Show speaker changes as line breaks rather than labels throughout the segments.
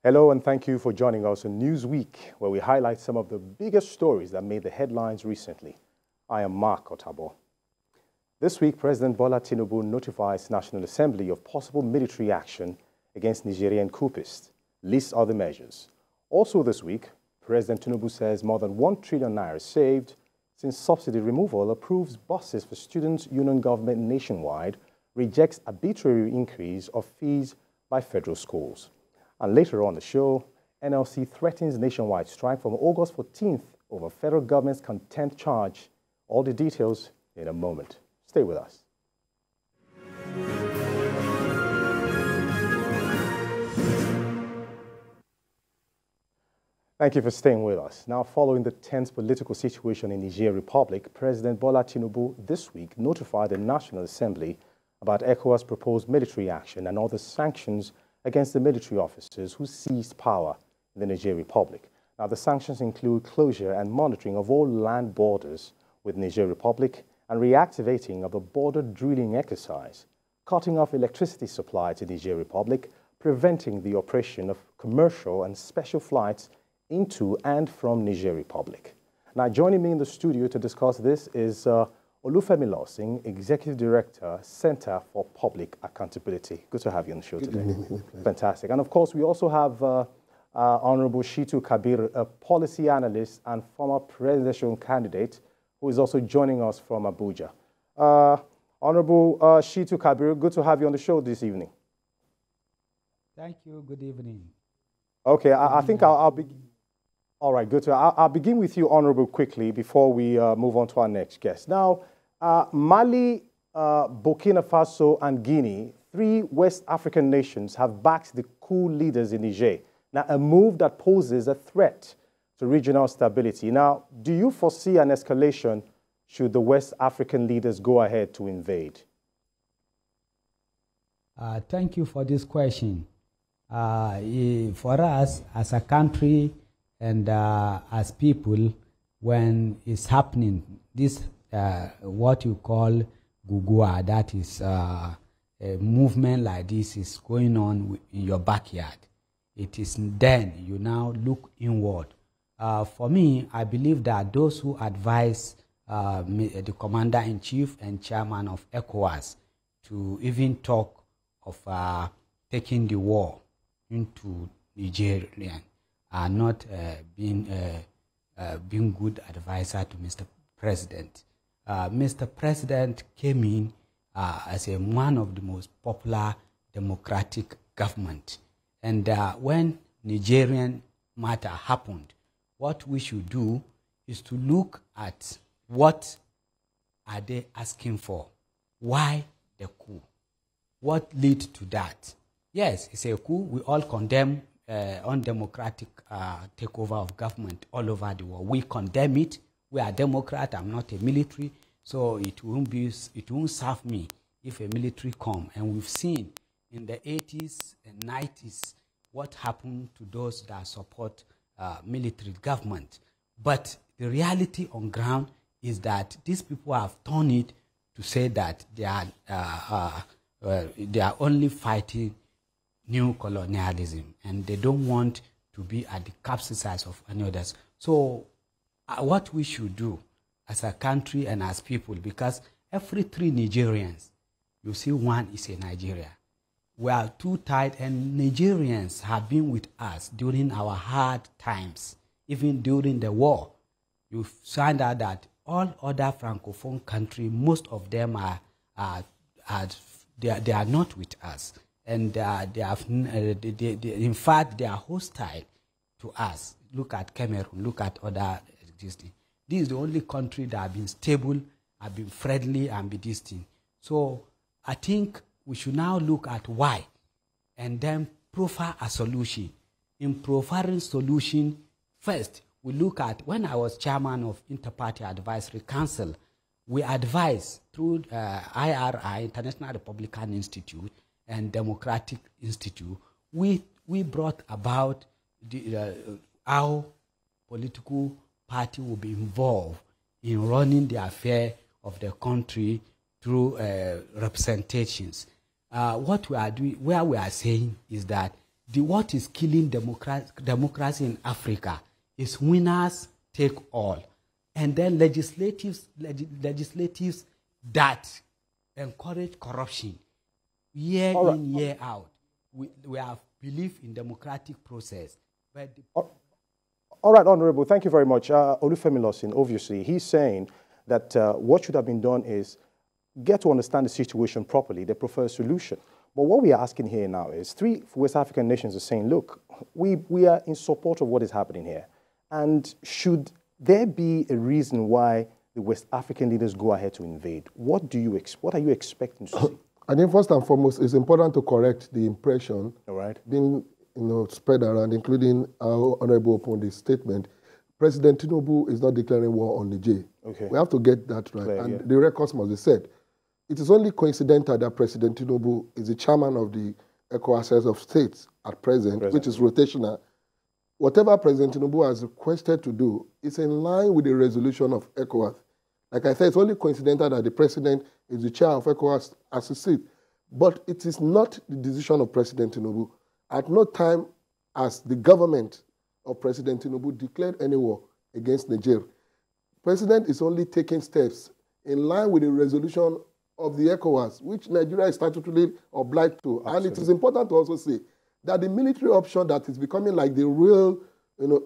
Hello and thank you for joining us on Newsweek, where we highlight some of the biggest stories that made the headlines recently. I am Mark Otabo. This week, President Bola Tinubu notifies National Assembly of possible military action against Nigerian coupists, lists other measures. Also this week, President Tinubu says more than 1 trillion naira saved since subsidy removal, approves buses for students' union government nationwide, rejects arbitrary increase of fees by federal schools. And later on the show, NLC threatens nationwide strike from August 14th over federal government's contempt charge. All the details in a moment. Stay with us. Thank you for staying with us. Now, following the tense political situation in Niger Republic, President Bola Tinubu this week notified the National Assembly about ECOWAS' proposed military action and other sanctions against the military officers who seized power in the Niger Republic. Now, the sanctions include closure and monitoring of all land borders with Niger Republic and reactivating of the border drilling exercise, cutting off electricity supply to Niger Republic, preventing the operation of commercial and special flights into and from Niger Republic. Now, joining me in the studio to discuss this is Olufemi Lawson, Executive Director, Center for Public Accountability. Good to have you on the show today. Fantastic. And of course, we also have Honorable Shitu Kabir, a policy analyst and former presidential candidate, who is also joining us from Abuja. Honorable Shitu Kabir, good to have you on the show this evening.
Thank you. Good evening.
Okay, I think I'll begin. All right, good. I'll begin with you, Honorable, quickly before we move on to our next guest. Now, Mali, Burkina Faso, and Guinea, 3 West African nations, have backed the coup leaders in Niger. Now, a move that poses a threat to regional stability. Now, do you foresee an escalation should the West African leaders go ahead to invade?
Thank you for this question. For us, as a country and as people, when it's happening, this what you call gugua, that is a movement like this is going on in your backyard. It is then you now look inward. For me, I believe that those who advise the Commander-in-Chief and Chairman of ECOWAS to even talk of taking the war into Nigerian are not being good advisor to Mr. President. Mr. President came in as one of the most popular democratic government. And when Nigerian matter happened, what we should do is to look at what are they asking for. Why the coup? What lead to that? Yes, it's a coup. We all condemn undemocratic takeover of government all over the world. We condemn it. We are Democrat. I'm not a military, so it won't serve me if a military come. And we've seen in the 80s and 90s what happened to those that support military government. But the reality on ground is that these people have turned it to say that they are only fighting new colonialism, and they don't want to be at the capsize of any others. So what we should do as a country and as people, because every 3 Nigerians, you see 1 is a Nigeria. We are too tight, and Nigerians have been with us during our hard times, even during the war. You find out that all other Francophone countries, most of them they are not with us. And in fact, they are hostile to us. Look at Cameroon, look at other existing. This is the only country that have been stable, have been friendly, and be distant. So I think we should now look at why, and then profile a solution. In profiling solution, first, we look at, when I was chairman of Inter-Party Advisory Council, we advised through IRI, International Republican Institute, and Democratic Institute, we brought about how political party will be involved in running the affair of the country through representations. What we are doing, where we are saying is that what is killing democracy in Africa is winners take all. And then legislatives that encourage corruption year in, year out. We have belief in democratic process. But
all right, Honorable, thank you very much. Olufemi Lawson, obviously, he's saying that what should have been done is get to understand the situation properly, the preferred solution. But what we are asking here now is 3 West African nations are saying, look, we are in support of what is happening here. And should there be a reason why the West African leaders go ahead to invade? What are you expecting to see?
I think first and foremost, it's important to correct the impression being spread around, including our Honorable opened this statement. President Tinubu is not declaring war on Niger. Okay. We have to get that right. Clear, and the records must be said. It is only coincidental that President Tinubu is the chairman of the ECOWAS of States at present, which is rotational. Whatever President Tinubu has requested to do is in line with the resolution of ECOWAS. Like I said, it's only coincidental that the president is the chair of ECOWAS as he sits. But it is not the decision of President Tinubu. At no time has the government of President Tinubu declared any war against Niger. President is only taking steps in line with the resolution of the ECOWAS, which Nigeria is statutorily obliged to. Absolutely. And it is important to also say that the military option that is becoming like the real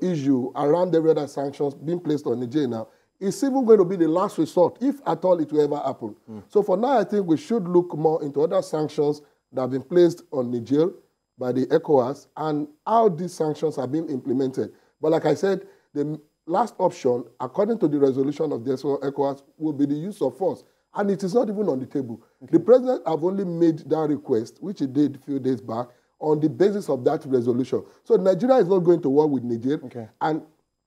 issue around every other sanctions being placed on Niger now is even going to be the last resort, if at all it will ever happen. So for now, I think we should look more into other sanctions that have been placed on Niger by the ECOWAS and how these sanctions are being implemented. But like I said, the last option, according to the resolution of the ECOWAS, will be the use of force. And it is not even on the table. Okay. The president have only made that request, which he did a few days back, on the basis of that resolution. So Nigeria is not going to war with Niger. Okay. And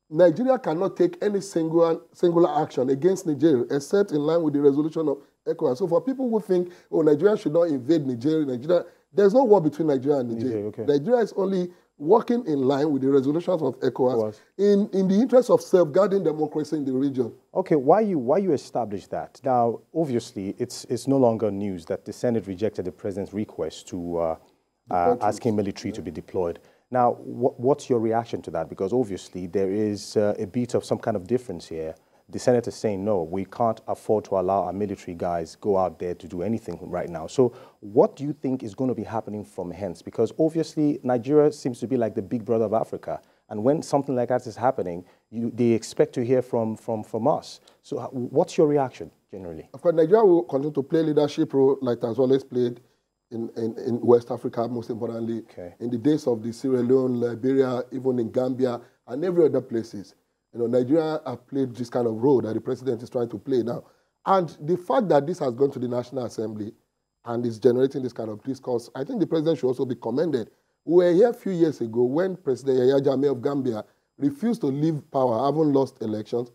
Nigeria cannot take any singular action against Niger except in line with the resolution of ECOWAS. So for people who think, oh, Nigeria should not invade Nigeria, there's no war between Nigeria and Niger. Okay. Nigeria is only working in line with the resolutions of ECOWAS in the interest of safeguarding democracy in the region.
Okay, why you establish that? Now, obviously, it's no longer news that the Senate rejected the president's request to asking military to be deployed. Now, what's your reaction to that? Because obviously there is a bit of some kind of difference here. The Senate is saying, no, we can't afford to allow our military guys go out there to do anything right now. So what do you think is going to be happening from hence? Because obviously Nigeria seems to be like the big brother of Africa. And when something like that is happening, they expect to hear from us. So what's your reaction generally?
Of course, Nigeria will continue to play leadership role like it has always played in West Africa, most importantly, in the days of the Sierra Leone, Liberia, even in Gambia, and every other places. Nigeria have played this kind of role that the president is trying to play now. And the fact that this has gone to the National Assembly and is generating this kind of discourse, I think the president should also be commended. We were here a few years ago when President Yahya Jammeh of Gambia refused to leave power, having lost elections.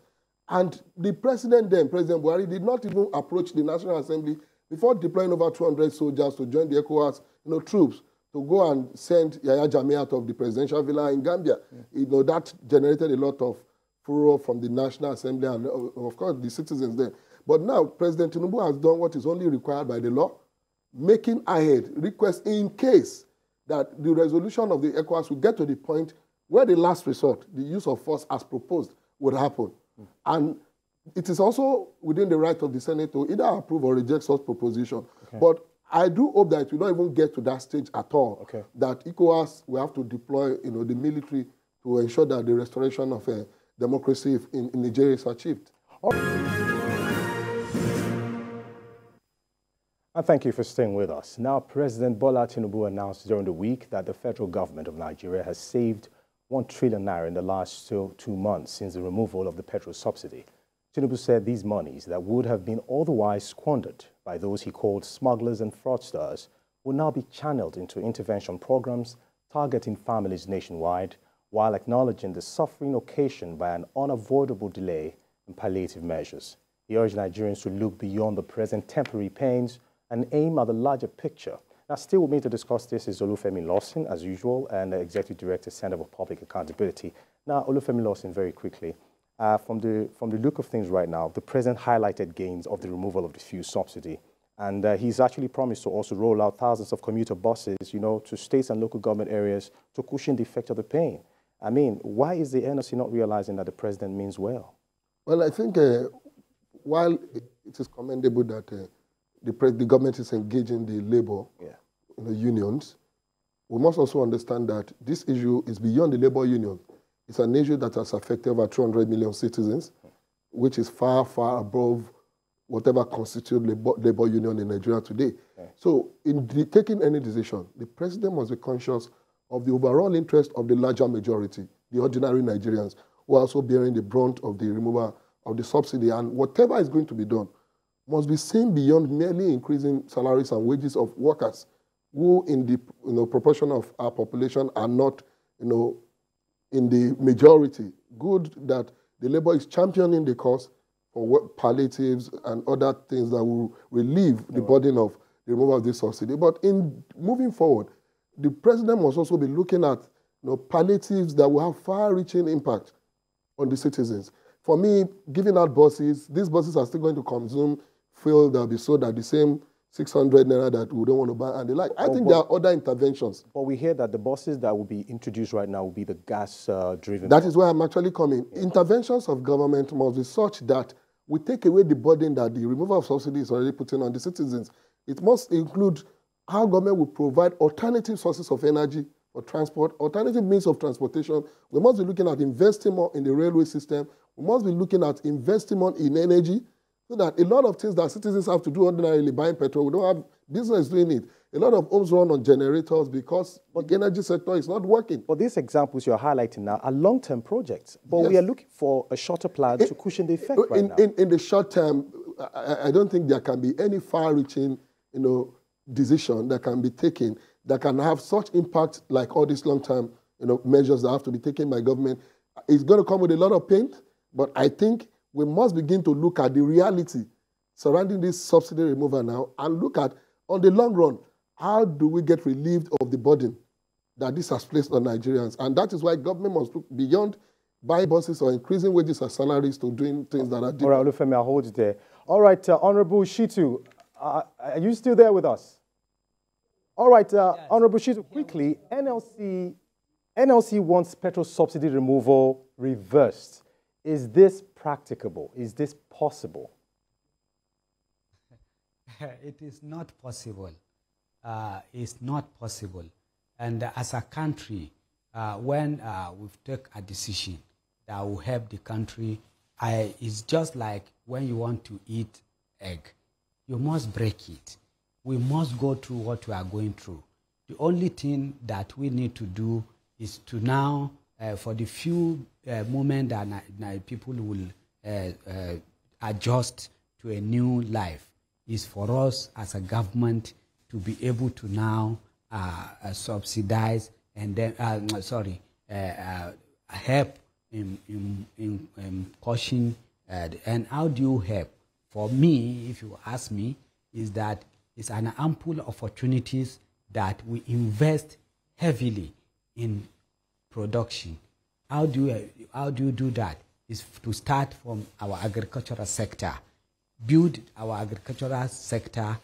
And the president then, President Buhari, did not even approach the National Assembly before deploying over 200 soldiers to join the ECOWAS troops to go and send Yahya Jammeh out of the presidential villa in Gambia. That generated a lot of furor from the National Assembly and, of course, the citizens there. But now, President Tinubu has done what is only required by the law, making ahead requests in case that the resolution of the ECOWAS will get to the point where the last resort, the use of force as proposed, would happen. And it is also within the right of the Senate to either approve or reject such proposition. But I do hope that it will not even get to that stage at all, that ECOWAS will have to deploy the military to ensure that the restoration of democracy in Nigeria is achieved.
And thank you for staying with us. Now, President Bola Tinubu announced during the week that the federal government of Nigeria has saved 1 trillion naira in the last 2 months since the removal of the petrol subsidy. Tinubu said these monies that would have been otherwise squandered by those he called smugglers and fraudsters will now be channeled into intervention programs targeting families nationwide, while acknowledging the suffering occasioned by an unavoidable delay in palliative measures. He urged Nigerians to look beyond the present temporary pains and aim at the larger picture. Now, still with me to discuss this is Olufemi Lawson, as usual, and the Executive Director, Center for Public Accountability. Now, Olufemi Lawson, very quickly, from the look of things right now, the President highlighted gains of the removal of the fuel subsidy And he's actually promised to also roll out thousands of commuter buses, to states and local government areas to cushion the effect of the pain. I mean, why is the NLC not realizing that the president means well?
Well, I think while it is commendable that the government is engaging the labor unions, we must also understand that this issue is beyond the labor union. It's an issue that has affected over 200 million citizens, which is far, far above whatever constitutes labor union in Nigeria today. So in taking any decision, the president must be conscious of the overall interest of the larger majority, the ordinary Nigerians, who are also bearing the brunt of the removal of the subsidy. And whatever is going to be done must be seen beyond merely increasing salaries and wages of workers who in the proportion of our population are not in the majority. Good that the labor is championing the cause for work palliatives and other things that will relieve the burden of the removal of this subsidy. But in moving forward, the president must also be looking at palliatives that will have far-reaching impact on the citizens. For me, giving out buses, these buses are still going to consume fuel that will be sold at the same 600 naira that we don't want to buy and the like. I think there are other interventions.
But we hear that the buses that will be introduced right now will be the gas-driven.
That is where I'm actually coming. Yeah. Interventions of government must be such that we take away the burden that the removal of subsidy is already putting on the citizens. It must include how government will provide alternative sources of energy for transport, alternative means of transportation. We must be looking at investing more in the railway system. We must be looking at investing more in energy, so that a lot of things that citizens have to do ordinarily, buying petrol, we don't have business doing it. A lot of homes run on generators because the energy sector is not working.
But these examples you're highlighting now are long-term projects. But we are looking for a shorter plan to cushion the effect right now.
In the short term, I don't think there can be any far-reaching, decision that can be taken that can have such impact like all these long-term, measures that have to be taken by government. It's going to come with a lot of pain, but I think we must begin to look at the reality surrounding this subsidy removal now and look at, on the long run, how do we get relieved of the burden that this has placed on Nigerians? And that is why government must look beyond buying buses or increasing wages and salaries to doing things that are different.
All right, Olufemi, I'll hold you there. All right, Honorable Shitu, are you still there with us? All right, yes. Honorable Shitu, quickly, NLC wants petrol subsidy removal reversed. Is this practicable? Is this possible?
It is not possible. It's not possible. And as a country, when we take a decision that will help the country, it's just like when you want to eat egg. You must break it. We must go through what we are going through. The only thing that we need to do is to now, for the few moments that people will adjust to a new life, is for us as a government to be able to now subsidize and then, help in caution. And how do you help? For me, if you ask me, is that it's an ample opportunities that we invest heavily in production. How do you do that? Is to start from our agricultural sector. Build our agricultural sector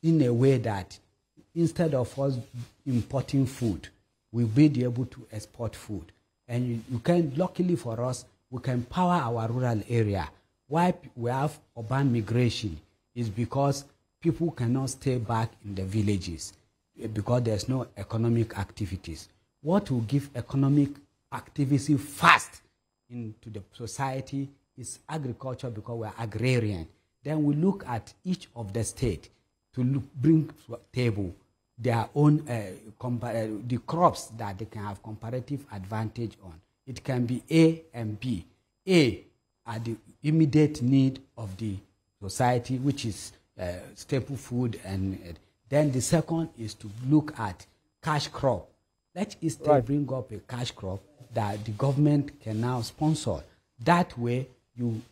in a way that instead of us importing food, we'll be able to export food. And you can, luckily for us, we can power our rural area. Why we have urban migration is because people cannot stay back in the villages because there's no economic activities. What will give economic activity fast into the society is agriculture, because we're agrarian. Then we look at each of the state to bring to a table their own the crops that they can have comparative advantage on. It can be A and B. A are the immediate need of the society, which is staple food, and then the second is to look at cash crop. Let us bring up a cash crop that the government can now sponsor. That way,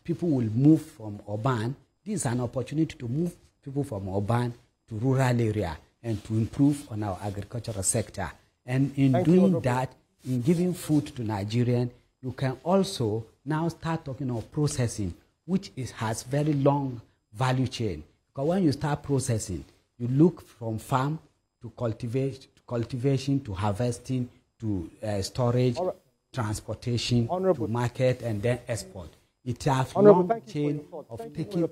people will move from urban. This is an opportunity to move people from urban to rural area and to improve on our agricultural sector. And in doing that, in giving food to Nigerians, you can also now start talking of processing, which has very long value chain. Because when you start processing, you look from farm to cultivation to harvesting to storage, transportation, to market, and then export. It has long chain of taking.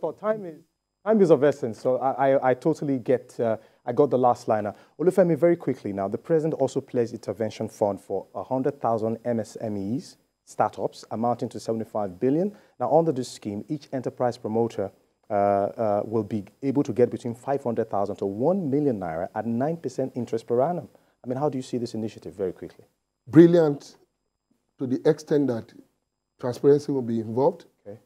Time is of essence, so I totally get. I got the last liner. Olufemi, very quickly now, the president also pledged intervention fund for 100,000 MSMEs, startups, amounting to 75 billion. Now, under this scheme, each enterprise promoter will be able to get between 500,000 to 1 million naira at 9% interest per annum. I mean, how do you see this initiative, very quickly?
Brilliant, to the extent that transparency will be involved,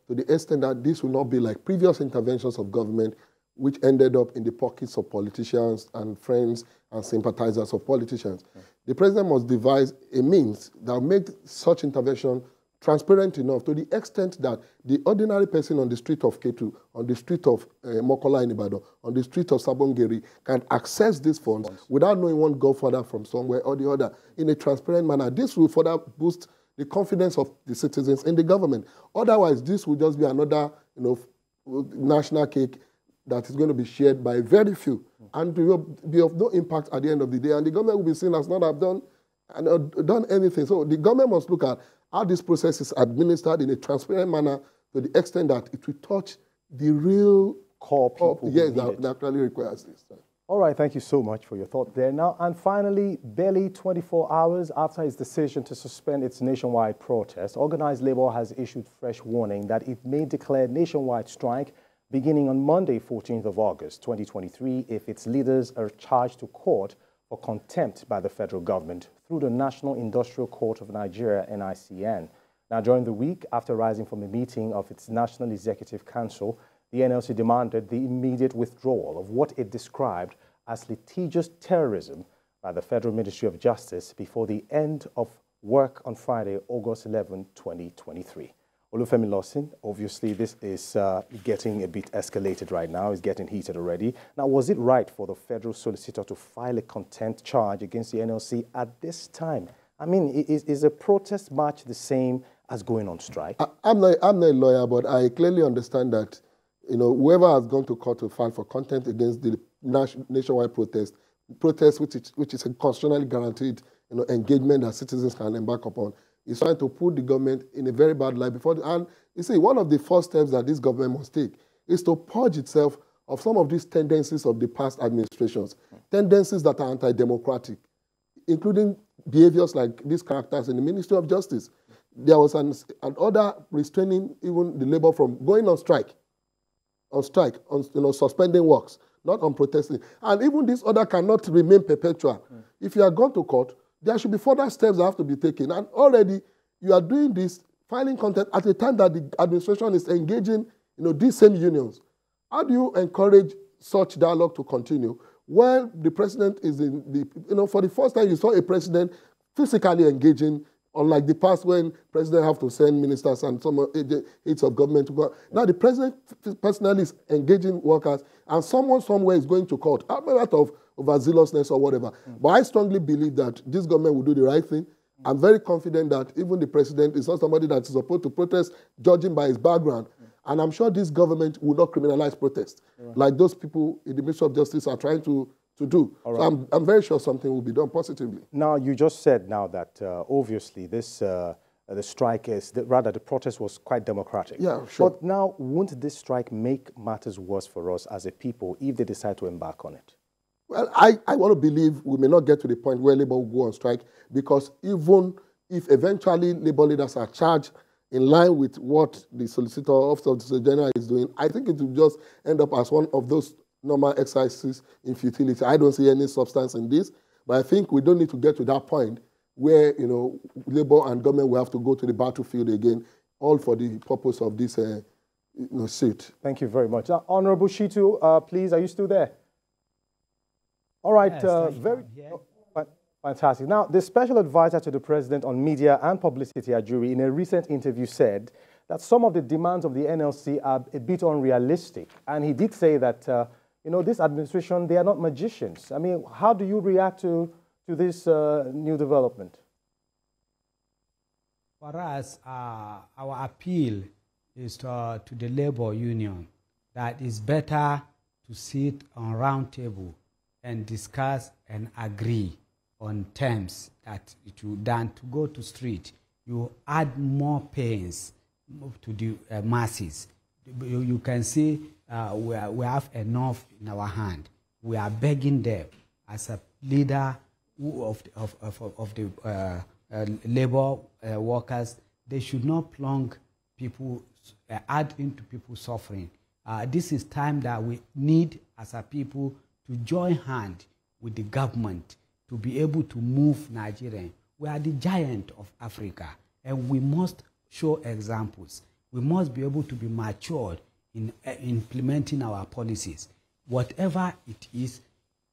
to the extent that this will not be like previous interventions of government, which ended up in the pockets of politicians and friends and sympathizers of politicians. The president must devise a means that will make such intervention transparent enough to the extent that the ordinary person on the street of Ketu, on the street of Mokola in Ibadan, on the street of Sabongeri can access these funds without knowing one godfather from somewhere or the other in a transparent manner. This will further boost the confidence of the citizens in the government. Otherwise, this will just be another, national cake that is going to be shared by very few and will be of no impact at the end of the day. And the government will be seen as not have done anything. So the government must look at how this process is administered in a transparent manner to the extent that it will touch the real
core people
that actually requires this.
All right, thank you so much for your thought there. Now, and finally, barely 24 hours after its decision to suspend its nationwide protest, organized labor has issued fresh warning that it may declare nationwide strike beginning on Monday, 14th of August, 2023, if its leaders are charged to court for contempt by the federal government through the National Industrial Court of Nigeria, NICN. Now, during the week, after rising from a meeting of its National Executive Council, the NLC demanded the immediate withdrawal of what it described as litigious terrorism by the Federal Ministry of Justice before the end of work on Friday, August 11, 2023. Olufemi Lawson, obviously this is getting a bit escalated right now. It's getting heated already. Now, was it right for the federal solicitor to file a contempt charge against the NLC at this time? I mean, is a protest march the same as going on strike?
I'm not a lawyer, but I clearly understand that whoever has gone to court to file for contempt against the nationwide protest which is a constitutionally guaranteed engagement that citizens can embark upon, is trying to put the government in a very bad light before. And you see, one of the first steps that this government must take is to purge itself of some of these tendencies of the past administrations, tendencies that are anti-democratic, including behaviors like these characters in the Ministry of Justice. There was an order restraining even the labor from going on strike, suspending works, not on protesting. And even this order cannot remain perpetual. If you are gone to court, there should be further steps that have to be taken. And already you are doing this, filing contempt at a time that the administration is engaging these same unions. How do you encourage such dialogue to continue when the president is in the, for the first time you saw a president physically engaging, unlike the past when president have to send ministers and some aides of government to go. Now the president personally is engaging workers and someone somewhere is going to court out of overzealousness or whatever. But I strongly believe that this government will do the right thing. I'm very confident that even the president is not somebody that is supposed to protest judging by his background. And I'm sure this government will not criminalize protest like those people in the Ministry of Justice are trying to do. Right. So I'm very sure something will be done positively.
Now, you just said now that obviously this the strike is, rather the protest was quite democratic.
Yeah, sure.
But now, won't this strike make matters worse for us as a people if they decide to embark on it?
Well, I want to believe we may not get to the point where Labour will go on strike, because even if eventually Labour leaders are charged in line with what the Solicitor Office of the Solicitor General is doing, I think it will just end up as one of those normal exercises in futility. I don't see any substance in this, but I think we don't need to get to that point where Labour and government will have to go to the battlefield again, all for the purpose of this suit.
Thank you very much. Honourable Shitu, please, are you still there? All right,
yes,
very fantastic. Now, the special advisor to the president on media and publicity, Ajuri, in a recent interview said that some of the demands of the NLC are a bit unrealistic. And he did say that, this administration, they are not magicians. I mean, how do you react to this new development?
For us, our appeal is to the labor union that it's better to sit on round table and discuss and agree on terms that than to go to street. You add more pains to the masses. You can see we have enough in our hand. We are begging them as a leader of the labor workers. They should not plunge people, add into people's suffering. This is time that we need as a people to join hand with the government to be able to move Nigeria. We are the giant of Africa, and we must show examples. We must be able to be matured in implementing our policies. Whatever it is,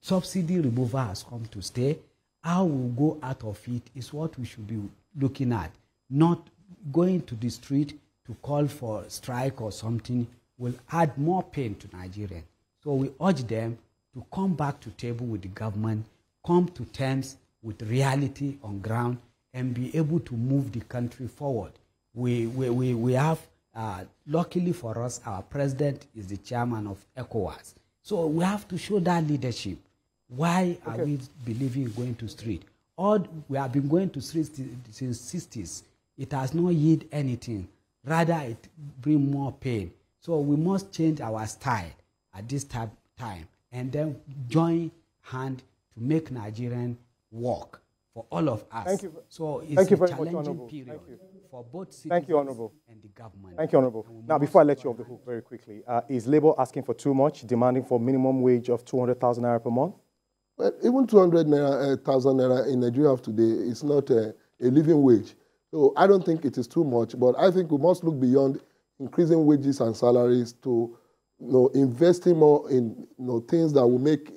subsidy removal has come to stay. How we go out of it is what we should be looking at, not going to the street to call for strike or something will add more pain to Nigerians. So we urge them to come back to table with the government, come to terms with reality on ground, and be able to move the country forward. We have, luckily for us, our president is the chairman of ECOWAS. So we have to show that leadership. Why are we believing in going to street? We have been going to street since 60s. It has not yielded anything. Rather, it brings more pain. So we must change our style at this time and then join hand to make Nigerian work for all of us.
Thank you.
So it's a challenging
much,
period for both citizens and the government.
Thank you, Honorable. Now, before I let you off the hook very quickly, is Labour asking for too much, demanding for minimum wage of 200,000 naira per month?
Well, even 200,000 naira in Nigeria of today is not a living wage. So I don't think it is too much, but I think we must look beyond increasing wages and salaries to investing more in things that will make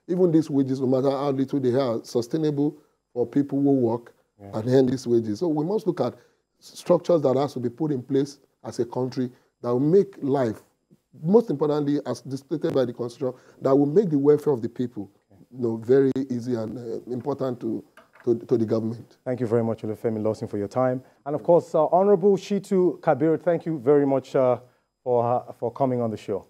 even these wages, no matter how little they are, sustainable for people who work and earn these wages. So we must look at structures that has to be put in place as a country that will make life, most importantly, as stated by the Constitution, that will make the welfare of the people very easy and important to the government.
Thank you very much, Olufemi Lawson, for your time. And of course, Honorable Shitu Kabir, thank you very much for coming on the show.